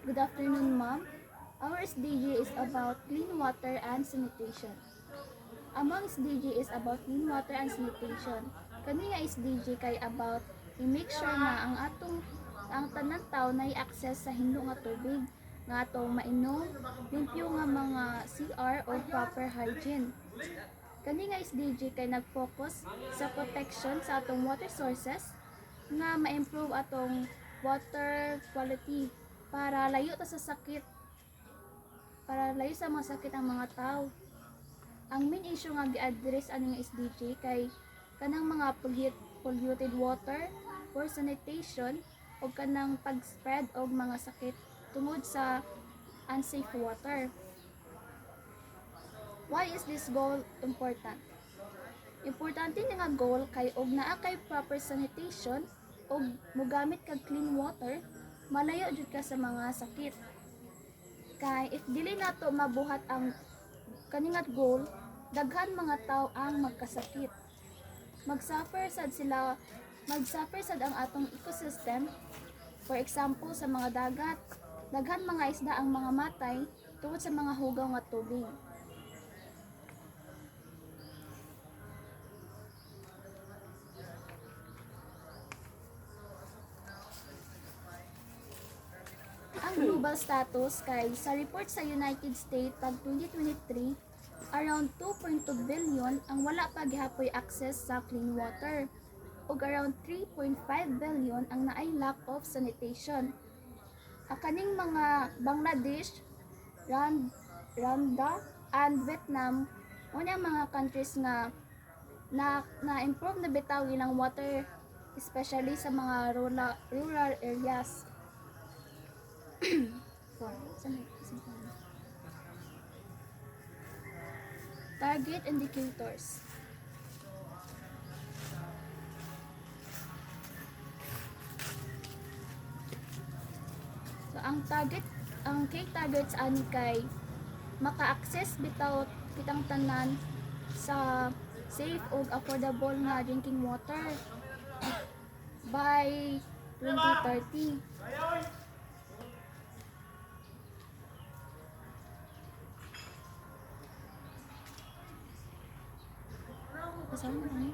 Good afternoon, ma'am. Our SDG is about clean water and sanitation. Among SDG is about clean water and sanitation. Kani nga SDG kay about i-make sure na ang tanan tawo nay access sa hindo nga tubig nga atong mainom, limpyo nga mga CR o proper hygiene. Kani nga SDG kay nag-focus sa protection sa atong water sources nga ma-improve atong water quality para layo ta sa sakit, para layo sa mga sakit ang mga tao. Ang main issue nga gi-address aning SDG kay kanang mga polluted water, poor sanitation o kanang pag-spread og mga sakit tungod sa unsafe water. Why is this goal important? Importante nga goal kay og naa kay proper sanitation og mogamit kag clean water, malayo jud ka sa mga sakit. Kay if dili nato mabuhat ang kaningat goal, daghan mga tao ang magkasakit. Magsuffer sad ang atong ecosystem. For example, sa mga dagat, daghan mga isda ang mga matay tungod sa mga hugaw nga tubig. Ang global status kay sa report sa United States pag 2023, around 2.2 billion ang wala pa gihapoy access sa clean water ug around 3.5 billion ang naay lack of sanitation. Kaning mga Bangladesh, Rwanda, and Vietnam mo ang mga countries nga na-improve na bitaw ilang water, especially sa mga rural areas. Target indicators. So ang key targets ani kay maka-access bitaw kitang tanan sa safe ug affordable nga drinking water by 2030. Kasama na yun.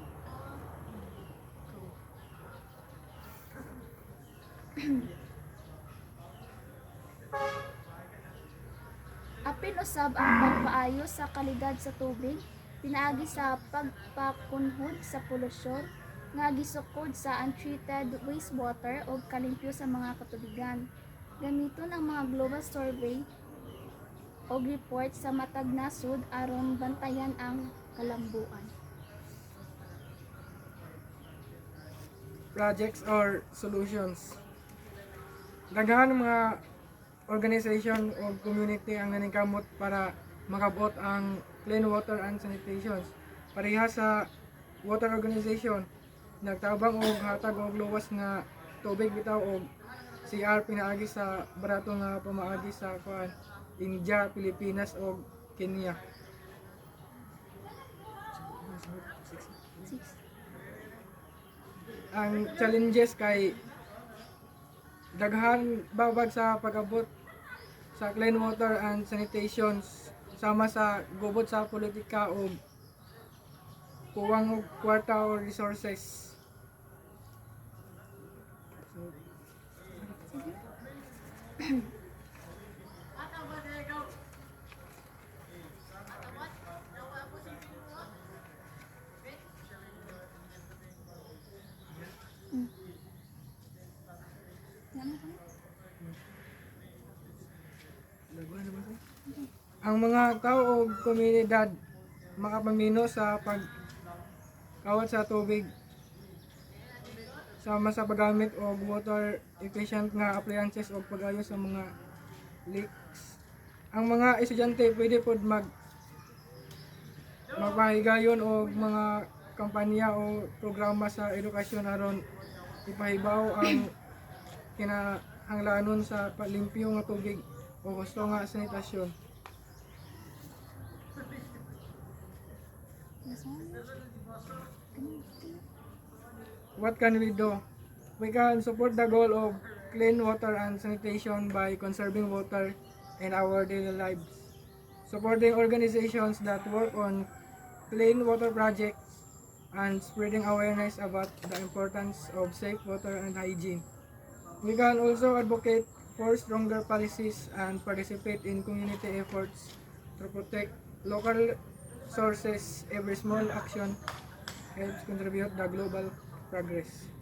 Apil usab ang pagpaayos sa kalidad sa tubig, pinaagi sa pagpakunhod sa polusyon, nga gisukod sa untreated wastewater o kalimpyo sa mga katubigan. Gamiton ang mga global survey o report sa matag nasud aron bantayan ang kalambuan. Projects or solutions. Daghan mga organization o community ang naningkamot para makabot ang clean water and sanitation. Pareha sa water organization, nagtabang og hatag og luwas nga tubig bitaw og CR pinaagi sa barato nga pamaagi sa India, Pilipinas ug Kenya. Ang challenges kay daghan babag sa pag-abot sa clean water and sanitation sama sa gubot sa politika o kuwang og kwarta o resources. Ang mga tao o komunidad makapamino sa pagkawat sa tubig sama sa paggamit og water efficient nga appliances o pag-ayos sa mga leaks. Ang mga estudyante pwede pod magpahigayon og mga kampanya o programa sa edukasyon aron ipahibaw ang kinahanglanon sa palimpyo nga tubig o gusto nga sanitasyon. What can we do? We can support the goal of clean water and sanitation by conserving water in our daily lives. Supporting organizations that work on clean water projects and spreading awareness about the importance of safe water and hygiene. We can also advocate for stronger policies and participate in community efforts to protect local sources. Every small action helps contribute the global progress.